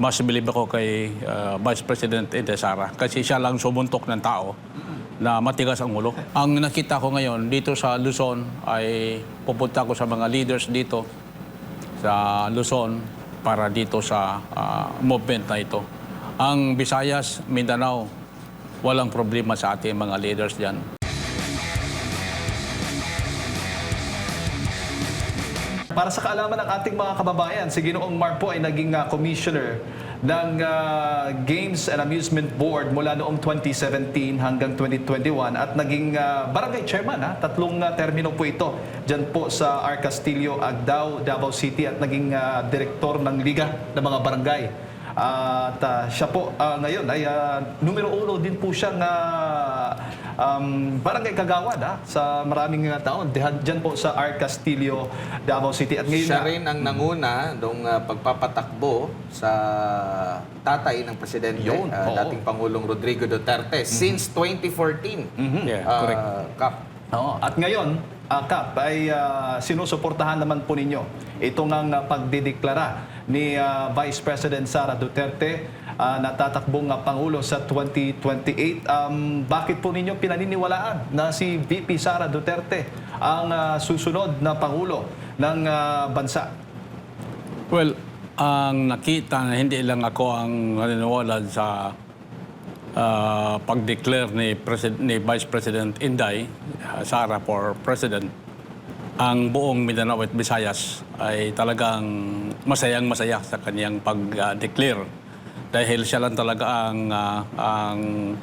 mas believe ako kay Vice President Inday Sara kasi siya lang sumuntok ng tao na matigas ang ulo. Ang nakita ko ngayon dito sa Luzon ay pupunta ko sa mga leaders dito sa Luzon para dito sa movement na ito. Ang Visayas, Mindanao, walang problema sa ating mga leaders diyan. Para sa kaalaman ng ating mga kababayan, si Ginoong Mark po ay naging commissioner ng Games and Amusement Board mula noong 2017 hanggang 2021 at naging barangay chairman. Tatlong termino po ito dyan po sa R. Castillo, Agdao, Davao City at naging direktor ng Liga ng mga Barangay. At siya po ngayon ay numero 1 din po siyang barangay kagawad sa maraming taon diyan po sa R. Castillo, Davao City. At ngayon siya rin ang nanguna nung pagpapatakbo sa tatay ng presidente, dating Pangulong Rodrigo Duterte, since 2014. Yeah, correct. Kap. At ngayon, Kap, ay sinusuportahan naman po ninyo itong ang pagdideklara ni Vice President Sara Duterte na tatakbong Pangulo sa 2028. Bakit po ninyo pinaniniwalaan na si VP Sara Duterte ang susunod na Pangulo ng bansa? Well, ang nakita na hindi lang ako ang naniniwala sa pag-declare ni Vice President Inday Sara for President, ang buong Mindanao at Visayas ay talagang masayang-masaya sa kaniyang pag-declare dahil siya lang talaga ang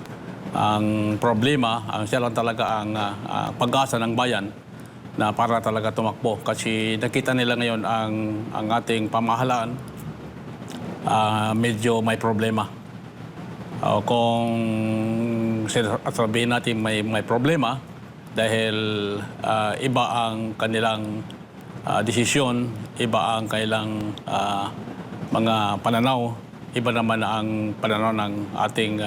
problema, siya lang talaga ang pag-asa ng bayan na para talaga tumakbo kasi nakita nila ngayon ang ating pamahalaan medyo may problema. Kung sabihin natin may problema dahil iba ang kanilang desisyon, iba ang kailang mga pananaw, iba naman ang pananaw ng ating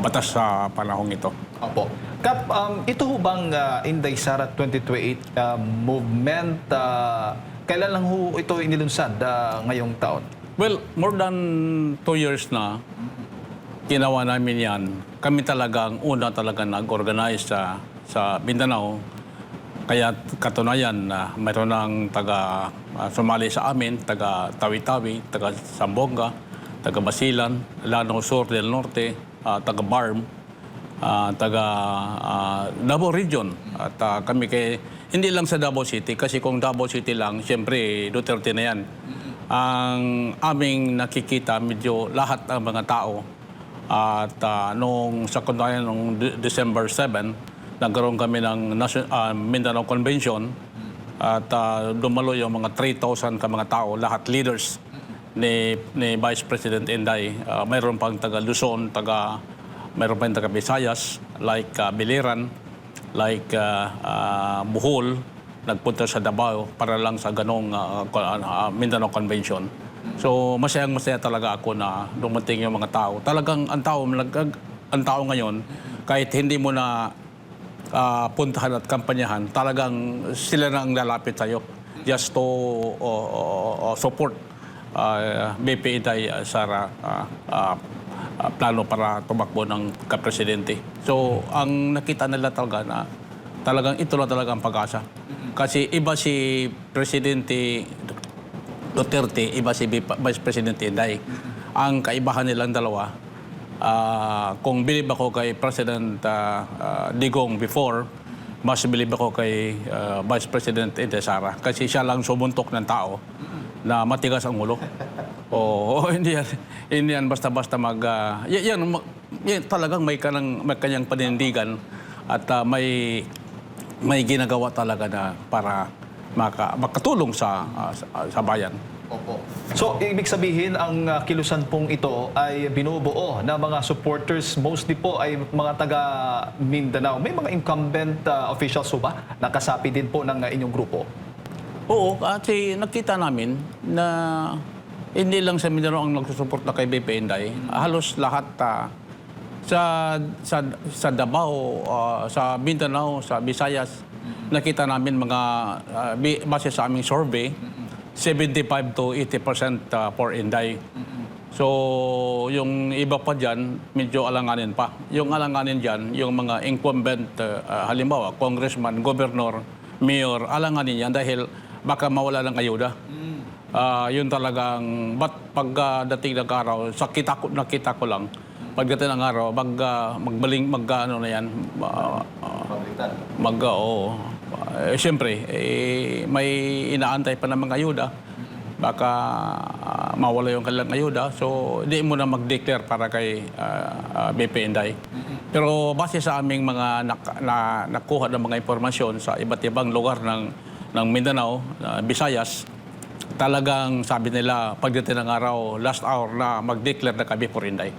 batas sa panahong ito. Opo. Kap, ito ho bang Inday Sara 2028 movement, kailan lang ho ito inilunsad ngayong taon? Well, more than 2 years na ginawa namin yan. Kami talagang una talaga nag-organize sa Mindanao. Kaya katunayan na mayroon ng taga sumali sa amin, taga Tawi-Tawi, taga Sambonga, taga Basilan, Lanao Sur del Norte, taga Barm, taga Davao Region. At kami hindi lang sa Davao City, kasi kung Davao City lang, siyempre Duterte na yan. Ang aming nakikita, medyo lahat ng mga tao. At nung sa kundayan, noong December 7, nagkaroon kami ng Mindanao Convention at dumalo yung mga 3,000 ka mga tao, lahat leaders ni Vice President Inday. Mayroon pang taga Luzon, mayroon pang taga Visayas, like Biliran, like Bohol, nagpunta sa Davao para lang sa ganong Mindanao Convention. So masayang-masaya talaga ako na dumating yung mga tao. Talagang ang tao ngayon, kahit hindi mo na puntahan at kampanyahan, talagang sila na ang lalapit sa'yo just to support VP Inday Sara plano para tumakbo ng kapresidente. So ang nakita nila talaga na talagang ito na talaga ang pag-asa. Kasi iba si Presidente Duterte, iba si Vice President Inday. Ang kaibahan nilang dalawa, kung believe ako kay President Digong before, mas believe ako kay Vice President Inday Sara. Kasi siya lang sumuntok ng tao na matigas ang ulo. Hindi yan basta-basta yan talagang may kanyang panindigan at may ginagawa talaga na para makatulong sa bayan. Opo. So, ibig sabihin, ang kilusan pong ito ay binubuo na mga supporters, mostly po ay mga taga Mindanao. May mga incumbent officials ba na kasapi din po ng inyong grupo? Oo, kasi nakita namin na hindi lang sa Mindanao ang nagsusuporta kay VP Inday. Halos lahat sa Davao, sa Mindanao, sa Visayas, nakita namin base sa aming survey, 75 to 80% for Inday. So, yung iba pa dyan, medyo alanganin pa. Yung alanganin dyan, yung mga incumbent, halimbawa, congressman, governor, mayor, alanganin yan dahil baka mawala ng ayuda. Yun talagang, pagdating ng araw, nakita ko lang, pagdating ng araw, ano na yan, siyempre, may inaantay pa ng mga ayuda. Baka mawala yung kanilang ayuda. So, hindi mo na mag-declare para kay BP Inday. Pero base sa aming mga nakuha ng mga impormasyon sa iba't ibang lugar ng Mindanao, Visayas, talagang sabi nila pagdating ng araw, last hour na mag-declare na kami for Inday.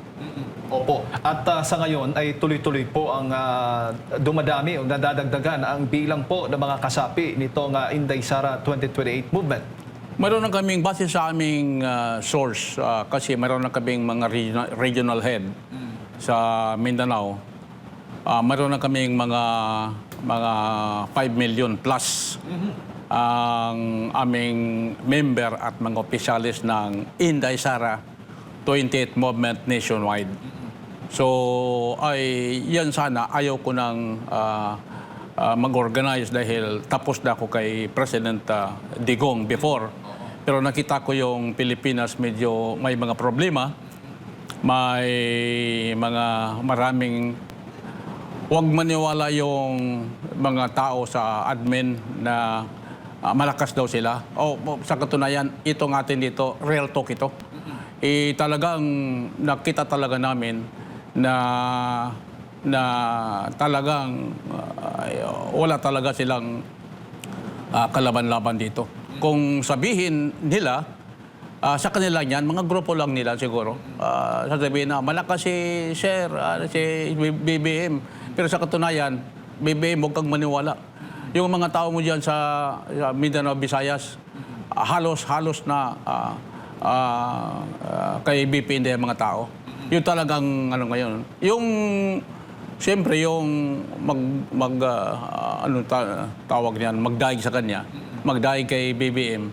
Opo. At sa ngayon ay tuloy-tuloy po ang dumadami o nadadagdagan ang bilang po ng mga kasapi nitong Inday Sara 2028 movement. Meron na kaming, base sa aming source, kasi meron na kaming mga regional head sa Mindanao. Meron na kaming mga 5 million plus ang aming member at mga opisyalis ng Inday Sara 28 movement nationwide. So, yan sana, ayaw ko nang mag-organize dahil tapos na ako kay President Digong before. Pero nakita ko yung Pilipinas medyo may mga problema, may mga maraming, huwag maniwala yung mga tao sa admin na malakas daw sila. Sa katunayan, ito natin dito, real talk ito. Talagang nakita talaga namin na talagang wala talaga silang kalaban-laban dito. Kung sabihin nila, sa kanila yan, mga grupo lang nila siguro, sasabihin na malakas si Sir, si BBM. Pero sa katunayan, BBM, huwag kang maniwala. Yung mga tao mo dyan sa Mindanao, Visayas, halos na kay BP Inday ang mga tao. Yung talagang ano ngayon. Yung siyempre yung tawag niyan, magdaig sa kanya, magdaig kay BBM.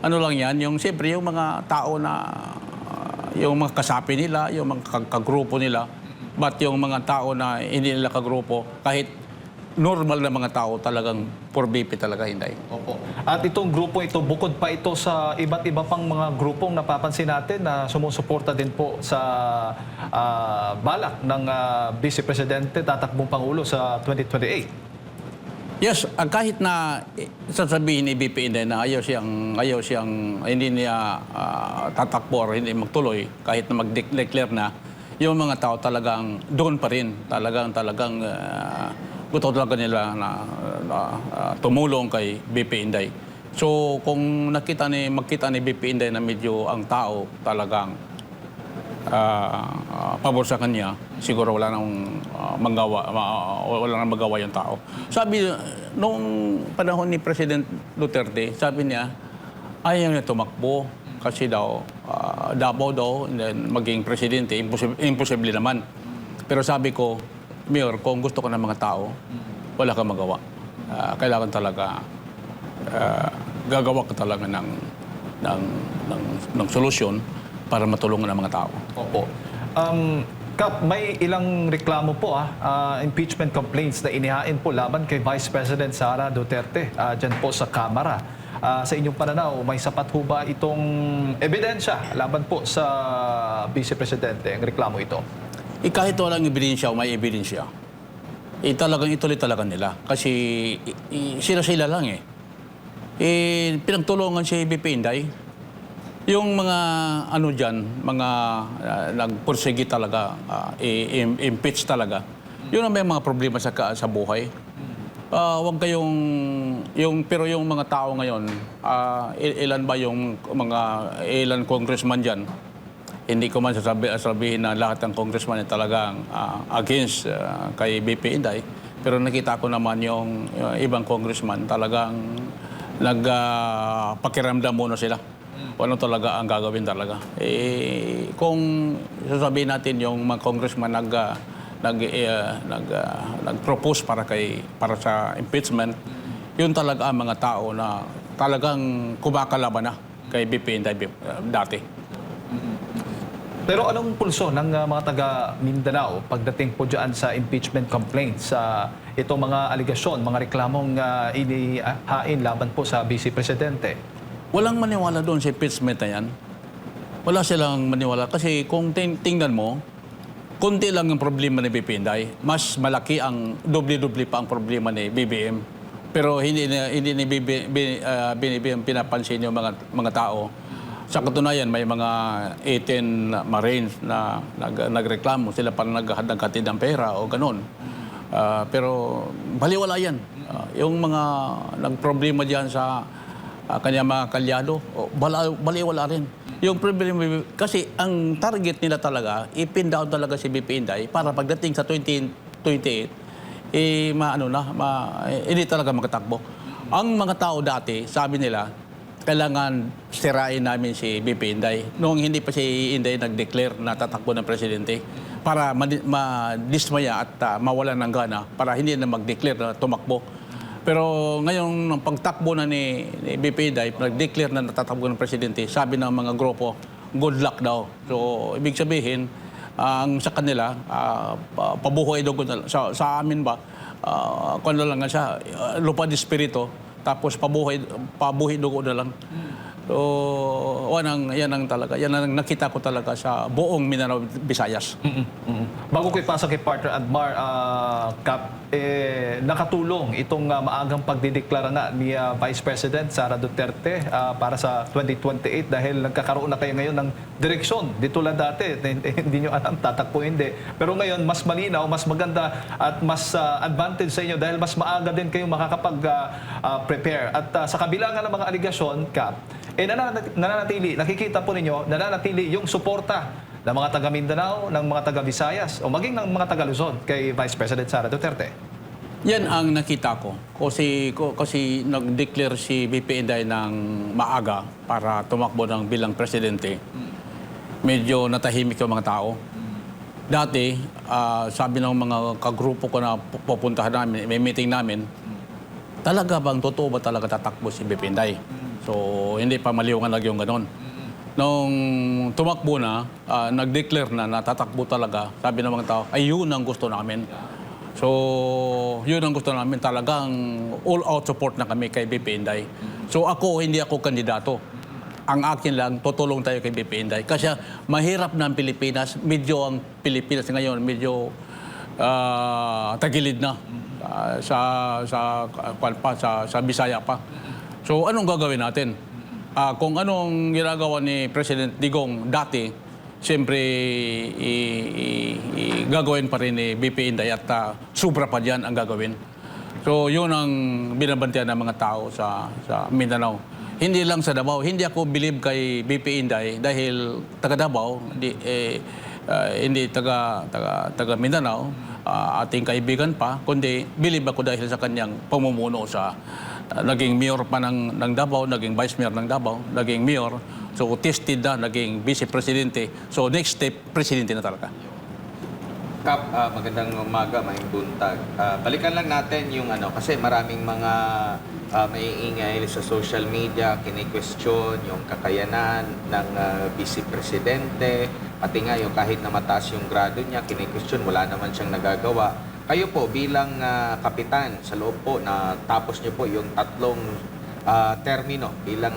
Ano lang yan, yung siyempre yung mga tao na yung mga kasapi nila, yung mga kagrupo nila, but yung mga tao na hindi nila kagrupo, kahit normal na mga tao talagang for BP talaga hindi. Opo. At itong grupo ito, bukod pa ito sa iba't iba pang mga grupong napapansin natin na sumusuporta din po sa balak ng Vice Presidente, tatakbong Pangulo sa 2028. Yes, kahit na sasabihin ni BP Inday na ayaw siyang hindi niya tatakbo or hindi magtuloy, kahit na mag-declare na, yung mga tao talagang doon pa rin, talagang gusto talaga nila na tumulong kay BP Inday. So kung magkita ni BP Inday na medyo ang tao talagang pabor sa kanya, siguro wala nang magawa yung tao. Sabi, noong panahon ni President Duterte, sabi niya, ayaw niya tumakbo kasi daw, Davao daw, and then maging presidente, imposible naman. Pero sabi ko, Mayor, kung gusto ko ng mga tao, wala kang magawa. Kailangan talaga, gagawa ka talaga ng solusyon para matulungan ang mga tao. Opo. Kap, may ilang reklamo po, impeachment complaints na inihain po laban kay Vice President Sara Duterte dyan po sa Kamara. Sa inyong pananaw, may sapat ho ba itong ebidensya laban po sa Vice Presidente, ang reklamo ito? Kahit walang ebidensya o may ebidensya, talagang ituloy talaga nila. Kasi sila lang eh. Pinagtulungan si BP Inday. Yung mga ano dyan, mga nagpursige talaga, impeach talaga, yun ang may mga problema sa buhay. Huwag kayong, pero yung mga tao ngayon, ilan ba yung ilan congressman dyan? Hindi ko man sasabihin na lahat ng congressman ay talagang against kay BP Inday. Pero nakita ko naman yung ibang congressman talagang nagpakiramdam muna sila. Ano talaga ang gagawin talaga. Kung sasabihin natin yung mga congressman nag-propose para sa impeachment, yun talaga ang mga tao na talagang kumakalaban na kay BP Inday dati. Pero anong pulso ng mga taga Mindanao pagdating po dyan sa impeachment complaints sa itong mga aligasyon, mga reklamong inihain laban po sa Vice Presidente? Walang maniwala doon sa impeachment na yan. Wala silang maniwala. Kasi kung tingnan mo, konti lang yung problema ni BP Inday. Mas malaki ang doble-doble pa ang problema ni BBM. Pero hindi ni BBM pinapansin yung mga tao. Sa katunayan, may mga 18 Marines na nagreklamo. Sila pa naghatid ng pera o ganun. Pero baliwala yan. Yung mga nagproblema diyan sa kanyang mga kalyado, baliwala rin. Yung problema, kasi ang target nila talaga, ipin down talaga si BP Inday para pagdating sa 2028, hindi talaga makatakbo. Ang mga tao dati, sabi nila, kailangan sirain namin si BP Inday. Noong hindi pa si Inday nag-declare na tatakbo ng presidente para madismaya at mawalan ng gana para hindi na mag-declare na tumakbo. Pero ngayon, nang pagtakbo na ni BP Inday, nag-declare na natatakbo ng presidente, sabi ng mga grupo, good luck daw. So, ibig sabihin, ang sa kanila, pabuhay daw sa amin ba, kung lang nga siya, lupa di spirito, tapos pabuhay dugo na lang. So, yan ang nakita ko talaga sa buong Mindanao, Visayas. Bago ko ipasok kay partner Admar, Kap, nakatulong itong maagang pagdideklara nga ni Vice President Sara Duterte para sa 2028 dahil nagkakaroon na kayo ngayon ng direksyon. Dito lang dati, hindi nyo alam, tatakpo hindi. Pero ngayon, mas malinaw, mas maganda at mas advantage sa inyo dahil mas maaga din kayong makakapag-prepare. At sa kabila nga ng mga aligasyon, Kap, nananatili, nakikita po ninyo, nananatili yung suporta ng mga taga Mindanao, ng mga taga Visayas, o maging ng mga taga Luzon kay Vice President Sara Duterte. Yan ang nakita ko. Kasi nag-declare si BP Inday ng maaga para tumakbo ng bilang presidente. Medyo natahimik yung mga tao. Dati, sabi ng mga kagrupo ko na pupuntahan namin, may meeting namin, talaga bang totoo ba talaga tatakbo si BP Inday? So, hindi pa maliwanag yung ganon. Nung tumakbo na, nag-declare na natatakbo talaga, sabi ng mga tao, ay yun ang gusto namin. So, yun ang gusto namin. Talagang all-out support na kami kay BP Inday. So, hindi ako kandidato. Ang akin lang, tutulong tayo kay BP Inday. Kasi mahirap na ang Pilipinas. Medyo ang Pilipinas ngayon, medyo tagilid na sa Bisaya pa. So, anong gagawin natin? Kung anong ginagawa ni President Digong dati, siyempre gagawin pa rin ni BP Inday at sobra pa dyan ang gagawin. So, yun ang binabantiyan ng mga tao sa Mindanao. Hindi lang sa Davao. Hindi ako believe kay BP Inday dahil taga Davao, hindi taga Mindanao, ating kaibigan pa, kundi believe ako dahil sa kanyang pamumuno sa naging mayor pa ng Davao, naging vice mayor ng Davao, naging mayor. So, tested na, naging vice presidente. So, next step, presidente na talaga. Kap, magandang umaga, may buntag. Balikan lang natin yung kasi maraming mga maiingay sa social media, kini-question yung kakayanan ng vice presidente, pati nga yung kahit na mataas yung grado niya, kini-question, wala naman siyang nagagawa. Kayo po bilang kapitan sa loob po na tapos niyo po yung 3 termino bilang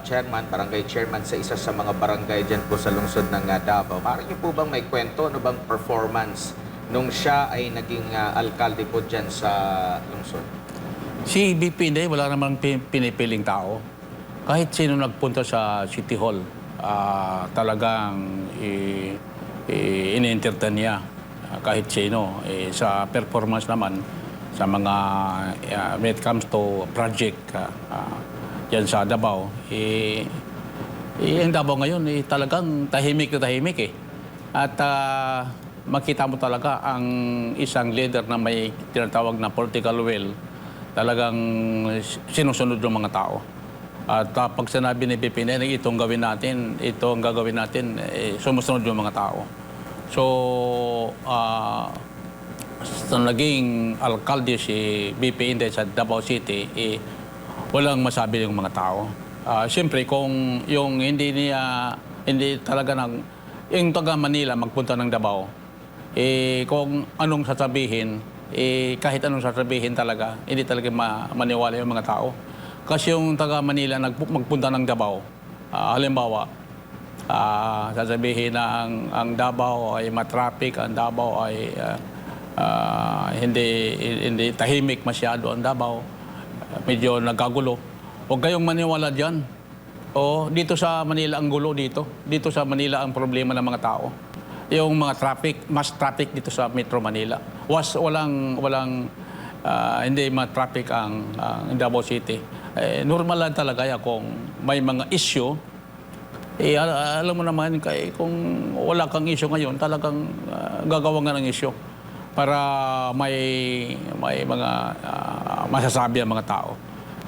chairman, barangay chairman sa isa sa mga barangay dyan po sa lungsod ng Davao. Maaari niyo po bang may kwento, ano bang performance nung siya ay naging alkalde po dyan sa lungsod? Si BP Inday, wala namang pinipiling tao. Kahit sino nagpunta sa City Hall, talagang in-entertain niya. Kahit sino, sa performance naman, sa mga, when it comes to project yan sa Davao, ang Davao ngayon, talagang tahimik na tahimik eh. At makita mo talaga ang isang leader na may tinatawag na political will, talagang sinusunod ng mga tao. At pag sinabi ni BP Inday, itong gawin natin, ito ang gagawin natin, sumusunod yung mga tao. So, sa naging alkalde si BP Inday sa Davao City, walang masabi yung mga tao. Siyempre, kung yung hindi talaga yung taga Manila magpunta ng Davao, kung anong sasabihin, kahit anong sasabihin talaga, hindi talaga maniwala yung mga tao. Kasi yung taga Manila magpunta ng Davao, halimbawa, sasabihin na ang Davao ay matraffic, ang Davao ay hindi tahimik masyado ang Davao, medyo nagkagulo. Huwag kayong maniwala dyan. O, dito sa Manila ang gulo dito. Dito sa Manila ang problema ng mga tao. Yung mga traffic, mass traffic dito sa Metro Manila. Walang hindi ma-traffic ang Davao City. Normal lang talaga yan kung may mga issue. Alam mo naman, kung wala kang issue ngayon, talagang gagawa nga ng issue para may mga masasabi ang mga tao.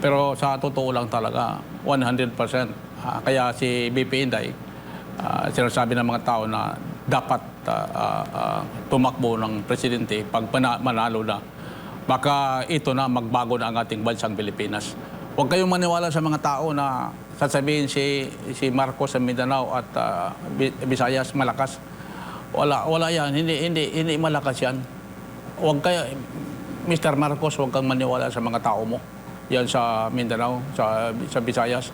Pero sa totoo lang talaga, 100%. Kaya si BP Inday, sinasabi ng mga tao na dapat tumakbo ng presidente pag manalo na. Baka ito na magbago na ang ating bansang Pilipinas. Huwag kayong maniwala sa mga tao na sasabihin si Marcos sa Mindanao at Visayas malakas. Wala yan. Hindi malakas yan. Huwag kayo, Mr. Marcos, huwag kang maniwala sa mga tao mo. Yan sa Mindanao, sa Visayas.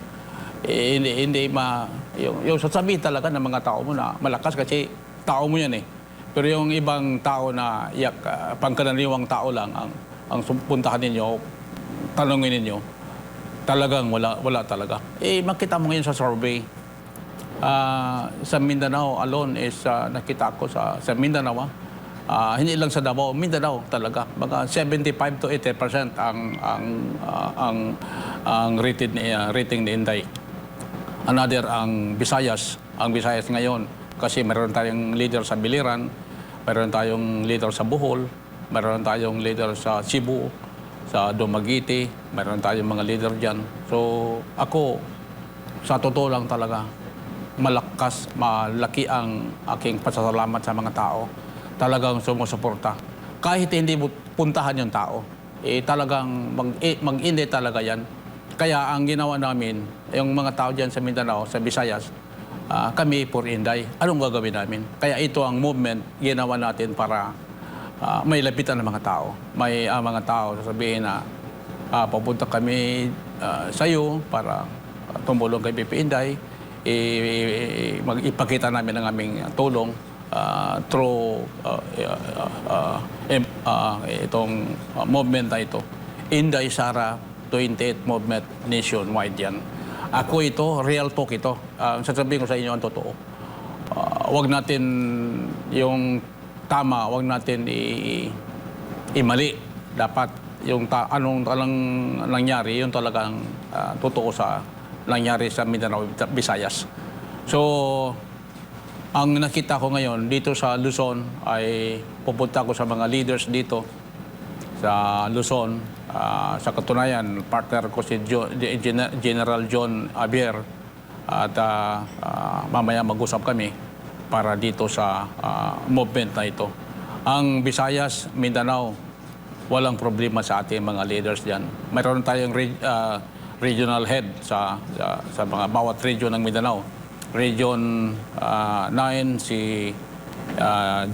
Yung sasabihin talaga ng mga tao mo na malakas kasi tao mo yan eh. Pero yung ibang tao na pangkaraniwang tao lang ang puntahan ninyo, tanongin ninyo, talagang wala talaga. Makita mo ngayon sa survey. Sa Mindanao alone is nakita ko sa Mindanao, hindi lang sa Davao, Mindanao talaga. Mga 75 to 80% ang rating ni Inday. Another ang Visayas. Ang Visayas ngayon kasi meron tayong leader sa Biliran, meron tayong leader sa Bohol, meron tayong leader sa Cebu, sa Dumaguete, meron tayong mga leader diyan. So ako sa totoo lang talaga malaki ang aking pasasalamat sa mga tao. Talagang sumusuporta. Kahit hindi mo puntahan yung tao, talagang mag-indi talaga yan. Kaya ang ginawa namin, yung mga tao dyan sa Mindanao, sa Visayas, kami for Inday. Anong gagawin namin? Kaya ito ang movement ginawa natin para may lapitan ng mga tao. May mga tao sasabihin na papunta kami sa iyo para tumulong kay BP Inday. Ipakita namin ang aming tulong through itong movement na ito. Inday Sara 28 movement nationwide yan. Ako ito, real talk ito. Sasabihin ko sa inyo ang totoo. Wag natin yung tama, wag natin imali. Dapat yung anong nangyari, yung talagang totoo sa nangyari sa Mindanao, Visayas. So, ang nakita ko ngayon dito sa Luzon ay pupunta ko sa mga leaders dito sa Luzon. Sa katunayan, partner ko si General John Abier at mamaya mag-usap kami para dito sa movement na ito. Ang Visayas, Mindanao, walang problema sa ating mga leaders diyan. Mayroon tayong regional head sa mga bawat region ng Mindanao. Region 9, si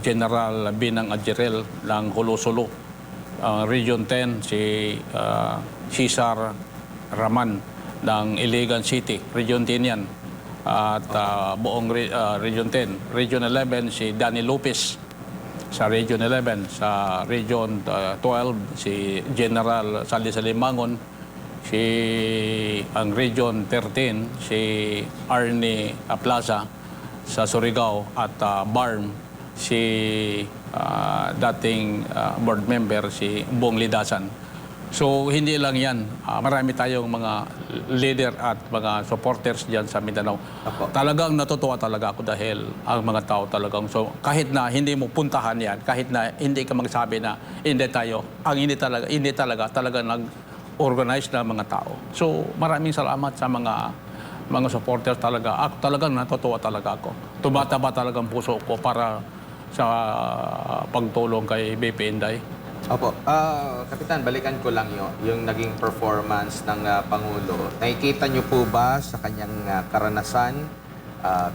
General Binang Adjerel ng Hulo-Sulu. Region 10, si Cesar Raman ng Iligan City. Region 10 yan. At buong Region 10. Region 11, si Danny Lopez sa Region 11. Sa Region 12, si General Salisalimangon. Ang Region 13, si Arnie Plaza sa Surigao. At BARM, si dating board member, si Bong Lidasan. So, hindi lang yan. Marami tayong mga leader at mga supporters dyan sa Mindanao. Talagang natutuwa talaga ako dahil ang mga tao talagang, so kahit na hindi mo puntahan yan, kahit na hindi ka magsabi na hindi tayo, ang hindi talaga nag-organize na mga tao. So, maraming salamat sa mga supporters talaga. Talagang natutuwa talaga ako. Tumataba talagang puso ko para sa pagtulong kay BP Inday. Opo. Kapitan, balikan ko lang yung naging performance ng Pangulo. Nakikita niyo po ba sa kanyang karanasan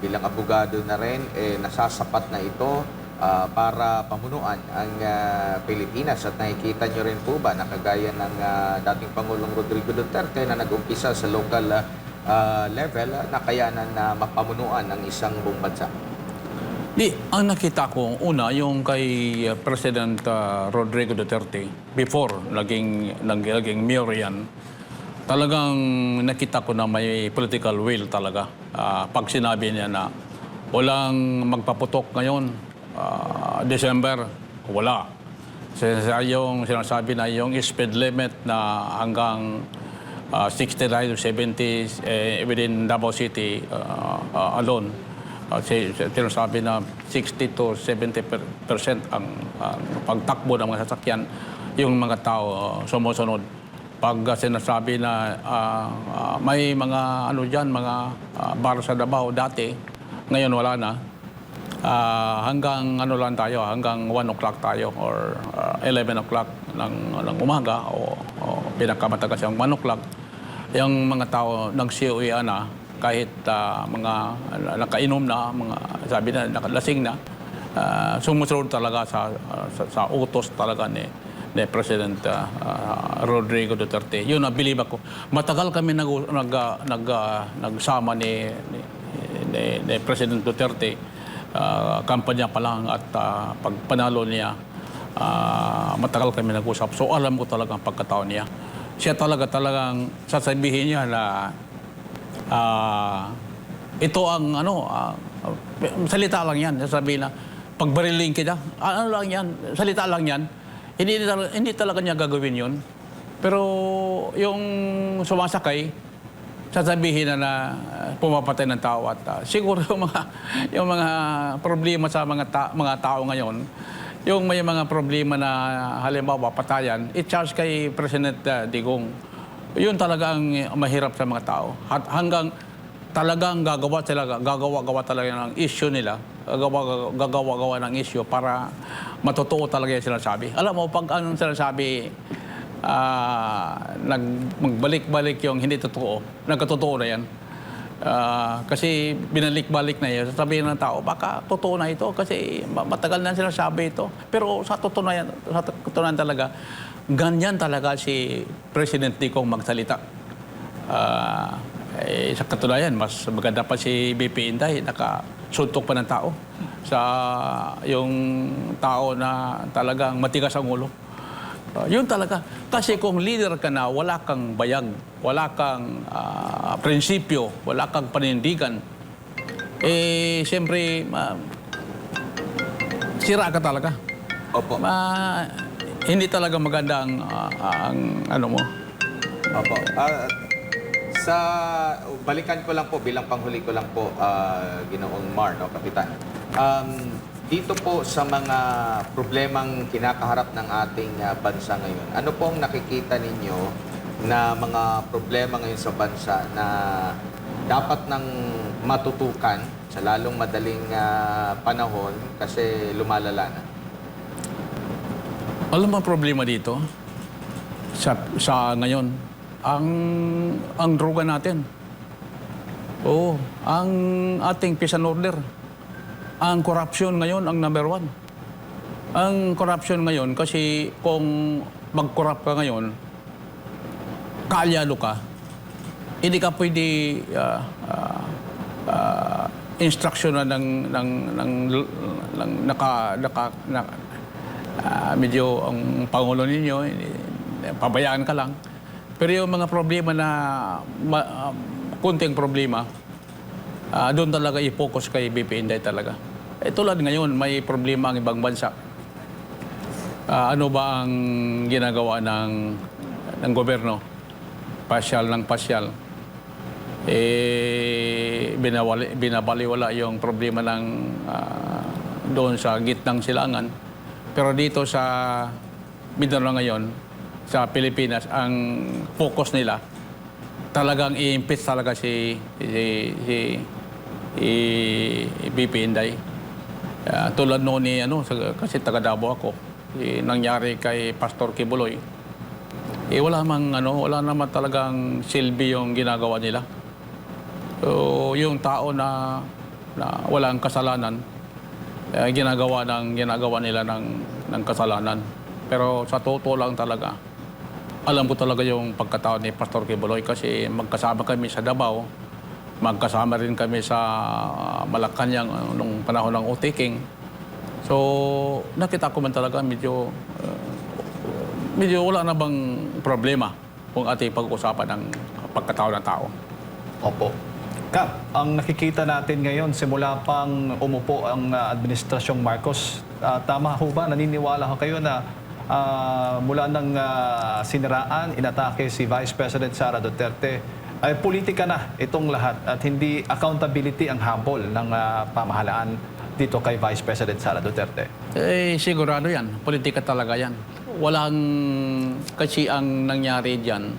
bilang abogado na rin, nasasapat na ito para pamunuan ang Pilipinas? At nakikita niyo rin po ba na kagaya ng dating Pangulong Rodrigo Duterte na nag-umpisa sa local level, nakayanan na mapamunuan ang isang buong bansa? Ang nakita ko, una, yung kay President Rodrigo Duterte, before naging mayor yan, talagang nakita ko na may political will talaga. Pag sinabi niya na walang magpaputok ngayon, December, wala. Yung sinasabi na yung speed limit na hanggang 69 to 70 within Davao City alone, sinasabi na 60 to 70% ang pagtakbo ng mga sasakyan, yung mga tao sumusunod. Pag sinasabi na may mga ano dyan, mga bar sa Davao dati, ngayon wala na. Hanggang ano lang tayo, hanggang 1 o'clock tayo or 11 o'clock ng umaga o pinakamatagas yung 1 o'clock. Yung mga tao nag-COE na, kahit mga nakainom na, mga sabi na nakalasing na, sumusunod talaga sa utos talaga ni President Rodrigo Duterte. Yun ang believe ako. Matagal kami nagsama ni President Duterte, kampanya pa lang, at pag panalo niya, matagal kami nag-usap. So alam ko talaga ang pagkatao niya. Siya talagang sasabihin niya na ito ang salita lang yan. Sasabihin na, pagbariling kita, ano lang yan, salita lang yan. Hindi talaga niya gagawin yun. Pero yung sumasakay, sasabihin na pumapatay ng tao. At siguro yung mga problema sa mga tao ngayon, yung may mga problema na halimbawa patayan, i-charge kay President Digong. Yun talaga ang mahirap sa mga tao. At hanggang talagang gagawa talaga ng issue nila, gagawa ng issue para matotoo talaga yung sinasabi. Alam mo, pag anong sinasabi, magbalik-balik yung hindi totoo, nagkatotoo na yan. Kasi binalik-balik na yan, sasabihin ng tao, baka totoo na ito kasi matagal na sinasabi ito. Pero sa katunayan talaga, ganyan talaga si President Digong magsalita. Sa katunayan, mas maganda pa si BP Inday, nakasuntok pa ng tao sa yung tao na talagang matigas ang ulo. Yun talaga. Kasi kung leader ka na, wala kang bayag, wala kang prinsipyo, wala kang panindigan, siyempre, sira ka talaga. Opo. Hindi talaga maganda ang ano mo. Opo. Balikan ko lang po, bilang panghuli ko lang po, Ginoong Mar, no, Kapitan. Dito po sa mga problemang kinakaharap ng ating bansa ngayon, ano pong nakikita ninyo na mga problema ngayon sa bansa na dapat nang matutukan sa lalong madaling panahon kasi lumalala na? Alam mo ang problema dito sa ngayon, ang droga natin. Oo, ang ating peace and order. Ang corruption ngayon ang number 1. Ang corruption ngayon kasi kung mag-corrupt ka ngayon, kaalyado ka, hindi ka pwede instruction na medyo ang Pangulo ninyo, pabayaan ka lang. Pero yung mga problema na kunting problema, doon talaga i-focus kay BP Inday talaga. Tulad ngayon, may problema ang ibang bansa. Ano ba ang ginagawa ng gobyerno? Pasyal ng pasyal. Binabaliwala yung problema ng doon sa gitnang silangan. Pero dito sa Mindanao ngayon, sa Pilipinas, ang focus nila talagang i-impeach talaga si BP Inday. Tulad noon ni kasi taga Davao ako. nangyari kay Pastor Kibuloy, wala naman talagang silbi yung ginagawa nila. So, yung tao na walang kasalanan, ginagawa nila ng kasalanan. Pero sa totoo lang talaga, alam ko talaga yung pagkatao ni Pastor Kibuloy kasi magkasama kami sa Davao, magkasama rin kami sa Malacanang nung panahon ng Utiking. So, nakita ko man talaga medyo wala na bang problema kung ating pag-usapan ng pagkatao ng tao. Opo. Kap, ang nakikita natin ngayon simula pang umupo ang administrasyong Marcos, tama ho ba? Naniniwala ho kayo na mula ng siniraan, inatake si Vice President Sara Duterte, ay politika na itong lahat at hindi accountability ang habol ng pamahalaan dito kay Vice President Sara Duterte? Sigurado yan. Politika talaga yan. Walang kasi ang nangyari dyan.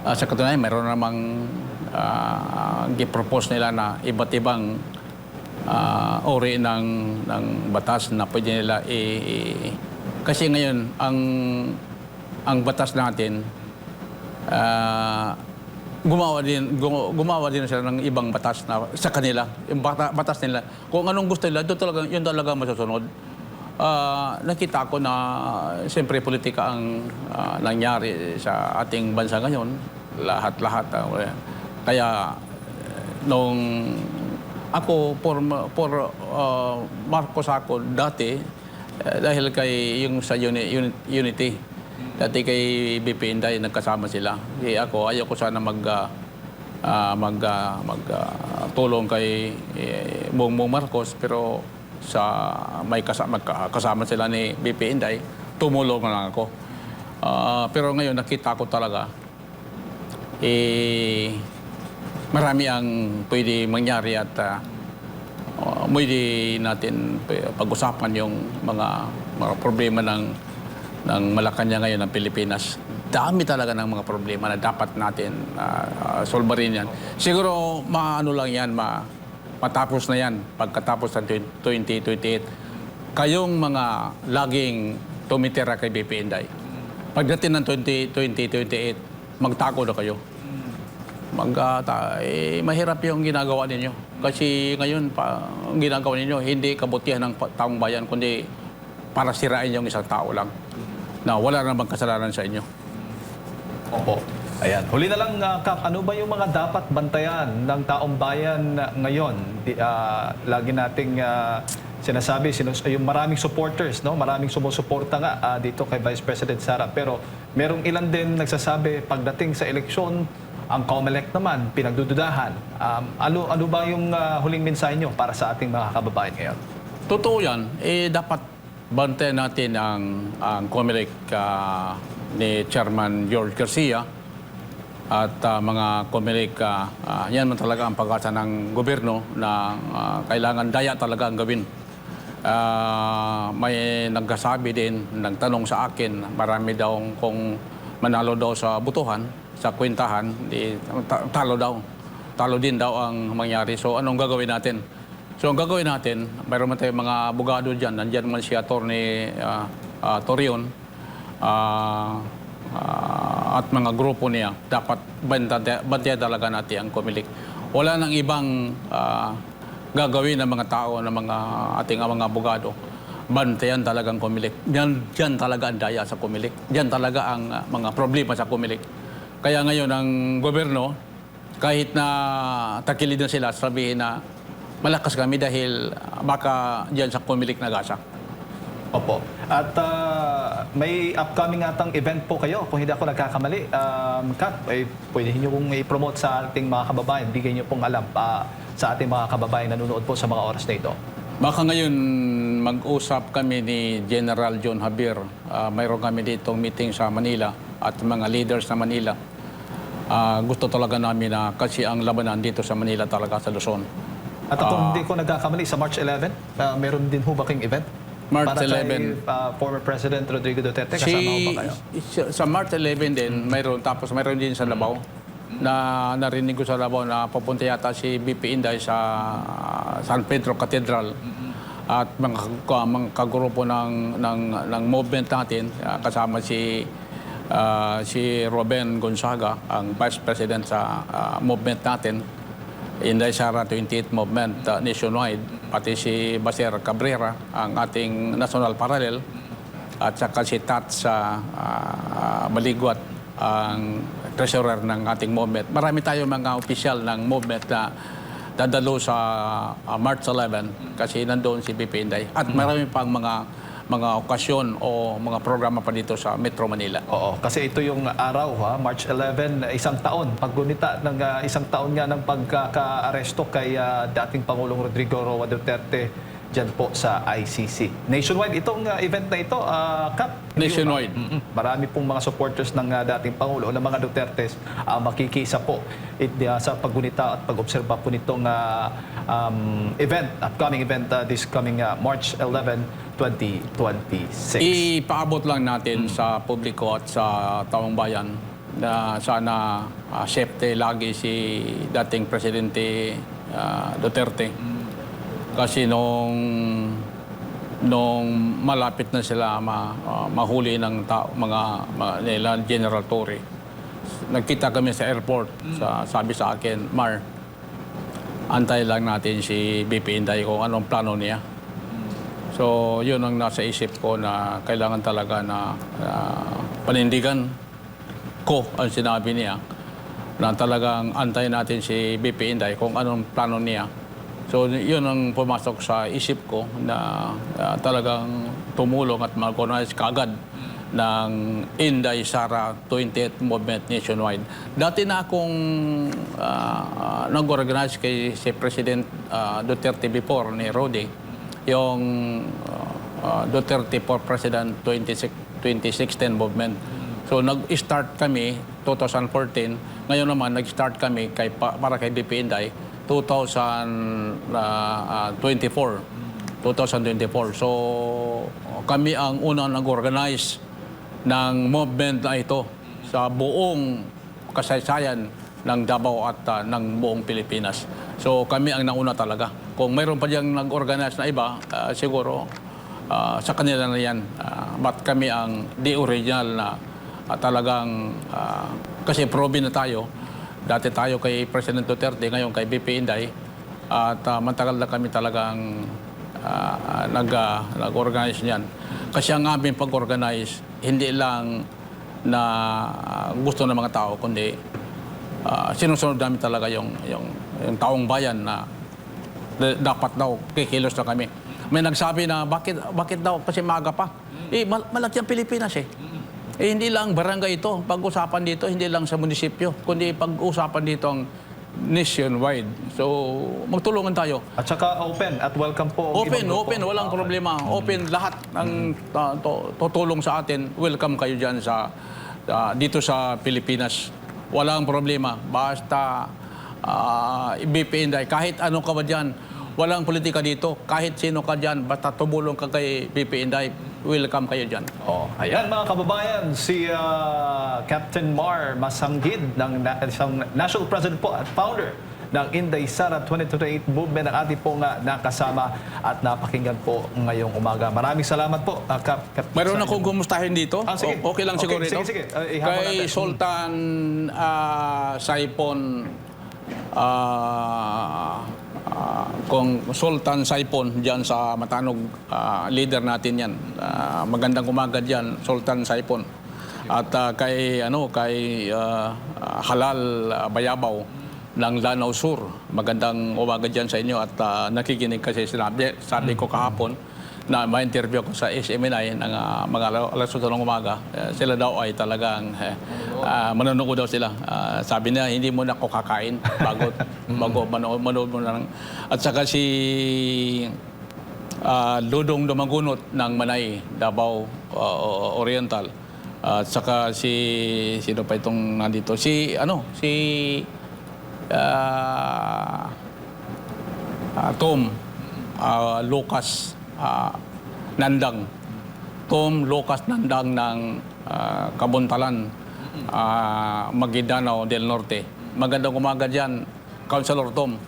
Sa katunayan, mayroon namang gipropose nila na iba't ibang uri ng batas na pwede nila kasi ngayon ang batas natin gumawa din sila ng ibang batas na sa kanila, yung batas nila. Kung anong gusto nila, yun talaga masusunod. Nakita ko na siyempre politika ang nangyari sa ating bansa ngayon, lahat-lahat. Kaya nung ako for Marcos ako dati dahil kay yung sa Unity dati kay BP Inday nagkasama sila. Ako ayoko sana tulong kay Bongbong Marcos pero sa may kasama sila ni BP Inday tumulong na lang ako. Pero ngayon nakita ko talaga marami ang pwede mangyari at pwede natin pag-usapan yung mga problema ng Malacanang ngayon ng Pilipinas. Dami talaga ng mga problema na dapat natin solbarin yan. Siguro maano lang yan, matapos na yan pagkatapos ng 2028. Kayong mga laging tumitira kay BP Inday. Pagdating ng 2028, magtako na kayo. Mahirap yung ginagawa ninyo. Kasi ngayon, ang ginagawa ninyo, hindi kabutihan ng taong bayan, kundi para sirain yung isang tao lang na wala namang kasalanan sa inyo. Opo. Ayan. Huli na lang, Kap, ano ba yung mga dapat bantayan ng taong bayan ngayon? Lagi nating sinasabi, yung maraming supporters, no? Maraming sumusuporta nga dito kay Vice President Sara. Pero merong ilan din nagsasabi, pagdating sa eleksyon, ang COMELEC naman, pinagdududahan. Ano ba yung huling mensahe nyo para sa ating mga kababayan ngayon? Totoo yan. Dapat bantayan natin ang COMELEC ni Chairman George Garcia at mga COMELEC. Yan man talaga ang pag-asa ng gobyerno na kailangan daya talaga ang gawin. May nagsasabi din, nagtanong sa akin, marami daw kung manalo daw sa butuhan, sa kwentahan, talo daw. Talo din daw ang mangyari. So anong gagawin natin? So ang gagawin natin, mayroon man tayong mga abogado dyan. Nandyan man si Atty. Torion at mga grupo niya. Dapat bantayan talaga natin ang COMELEC. Wala nang ibang gagawin ng mga tao, ng mga ating mga abogado. Bantayan talagang COMELEC. Diyan talaga ang daya sa COMELEC. Diyan talaga ang mga problema sa COMELEC. Kaya ngayon ang gobyerno, kahit na takilid na sila, sabihin na malakas kami dahil baka diyan sa COMELEC nagasa. Opo. At may upcoming atang event po kayo, kung hindi ako nagkakamali. Kat, pwede niyo pong i-promote sa ating mga kababayan, bigay niyo pong alam sa ating mga kababayan na nanonood po sa mga oras na ito. Baka ngayon mag-usap kami ni General John Javier. Mayroon kami ditong meeting sa Manila at mga leaders sa Manila. Gusto talaga namin na kasi ang labanan dito sa Manila talaga sa Luzon. At kung hindi ko nagkakamali, sa March 11, meron din ho ba kayong event? March para 11. Kay former President Rodrigo Duterte, kasama ho ba kayo? Sa March 11 din, mayroon. Tapos mayroon din sa Davao. Na narinig ko sa Davao na papunta yata si BP Inday sa San Pedro Cathedral. at mga kagrupo ng movement natin, kasama si Ruben Gonzaga, ang Vice President sa movement natin, Inday Sara 28th Movement nationwide, pati si Baser Cabrera, ang ating National Parallel, at saka si Tat sa Maligwat, ang treasurer ng ating movement. Marami tayong mga opisyal ng movement na dadalo sa March 11 kasi nandoon si BP Inday. At marami pang mga okasyon o mga programa pa dito sa Metro Manila. Oo, kasi ito yung araw, March 11, isang taon. Paggunita ng isang taon nga ng pagkaka-aresto kay dating Pangulong Rodrigo Roa Duterte dyan po sa ICC. Nationwide itong event na ito, Kap. Nationwide. Marami pong mga supporters ng dating Pangulo, ng mga Dutertes, makikisa po sa paggunita at pag-obserba po nitong upcoming event, this coming March 11, 2026. Ipaabot lang natin sa publiko at sa taong bayan na sana safety lagi si dating Presidente Duterte. Kasi nung malapit na sila mahuli ng nila General Torre, nagkita kami sa airport. Sabi sa akin, Mar, antay lang natin si BP Inday kung anong plano niya. So, yun ang nasa isip ko na kailangan talaga na panindigan ko ang sinabi niya na talagang antay natin si BP Inday kung anong plano niya. So, yun ang pumasok sa isip ko na talagang tumulong at mag-organize kaagad ng Inday Sara 28th Movement Nationwide. Dati na akong nag-organize kay si President Duterte before ni Rodi, yung Duterte for President 2016 movement. So, nag-start kami 2014. Ngayon naman, nag-start kami para kay BP Inday 2024. So, kami ang unang nag-organize ng movement na ito sa buong kasaysayan ng Davao at ng buong Pilipinas. So, kami ang nauna talaga. Kung mayroon pa diyang nag-organize na iba, siguro sa kanila na yan. But kami ang the original na talagang, kasi probe na tayo. Dati tayo kay President Duterte, ngayon kay BP Inday. At matagal na kami talagang nag-organize niyan. Kasi ang aming pag-organize, hindi lang na gusto ng mga tao, kundi sinusunod namin talaga yung taong bayan na dapat daw kikilos na kami. May nagsabi na bakit daw kasi maaga pa. Malaki ang Pilipinas eh. Hindi lang barangay ito, pag-usapan dito, hindi lang sa munisipyo, kundi pag-usapan dito ang nationwide. So, magtulungan tayo. At saka open at welcome po. Open, walang problema. Open lahat ng tutulong sa atin. Welcome kayo dyan dito sa Pilipinas. Walang problema. Basta BP Inday, kahit ano ka ba dyan, walang politika dito. Kahit sino ka dyan, basta tumulong ka kay BP Inday, welcome kayo dyan. Ayan mga kababayan, si Captain Mar Masanggid, isang National President po at founder ng Inday Sara 2028 Movement, ang ating pong nakasama at napakinggan po ngayong umaga. Maraming salamat po, Cap. Mayroon akong gumustahin dito. Sige. Okay lang siguro ito. Sige. Kay Sultan Saipon, kung Sultan Saipon diyan sa Matanog, leader natin yan. Magandang umaga diyan, Sultan Saipon. At kay Halal Bayabaw ng Lanao Sur, magandang umaga diyan sa inyo at nakikinig kasi sabi ko kahapon na ma-interview ko sa SMNI ng mga alas 8 ng umaga. Sila daw ay talagang manonood daw sila. Sabi niya, hindi mo na ako kakain bago manood mo na. At saka si Ludong Dumagunot ng Manay, Davao Oriental. At saka sino pa itong nandito? Tom Lucas Nandang. Tom Lucas Nandang ng Kabuntalan, Maguindanao del Norte. Magandang umaga dyan, Councilor Tom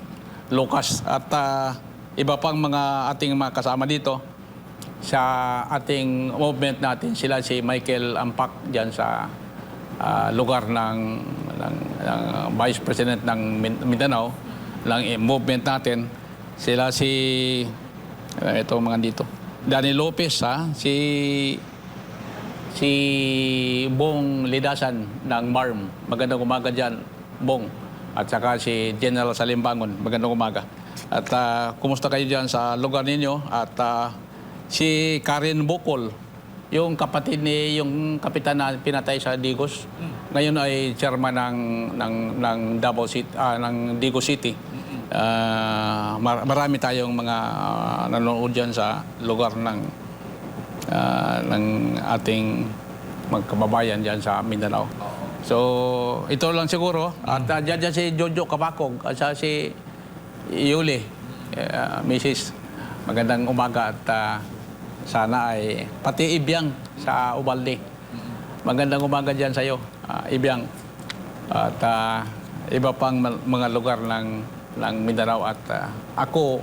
Lucas. At iba pang mga ating mga kasama dito sa ating movement natin. Sila si Michael Ampak dyan sa lugar ng Vice President ng Mindanao, ng movement natin. Sila si, ito mga dito, Danny Lopez, si Bong Lidasan ng MARM. Magandang umaga dyan, Bong. At saka si General Salimbangon. Magandang umaga. At kumusta kayo dyan sa lugar ninyo? At si Karen Bukol, yung kapatid ni yung kapitan na pinatay sa Digos. Ngayon ay chairman ng Davao City, ng Digos City. Marami tayong mga nanonood dyan sa lugar ng ating magkababayan dyan sa Mindanao. So, ito lang siguro. At dyan si Jojo Kabakog at si Yuli, Mrs. Magandang umaga at sana ay pati Ibyang sa Ubalde. Magandang umaga dyan sa iyo, Ibyang. At iba pang mga lugar ng Mindanao. At ako,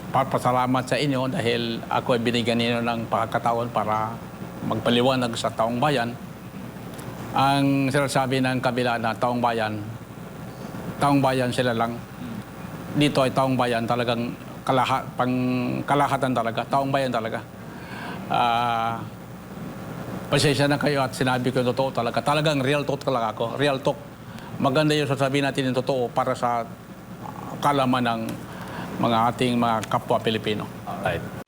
papasalamat sa inyo dahil ako ay binigyan ninyo ng pagkakataon para magpaliwanag sa taong bayan. Ang sinasabi ng kabila na taong bayan sila lang. Dito ay taong bayan talagang kalahatan talaga, taong bayan talaga. Pasensya na kayo at sinabi ko yung totoo talaga. Talagang real talk talaga ako, real talk. Maganda yung sasabihin natin yung totoo para sa kalaman ng mga ating mga kapwa Pilipino. Alright.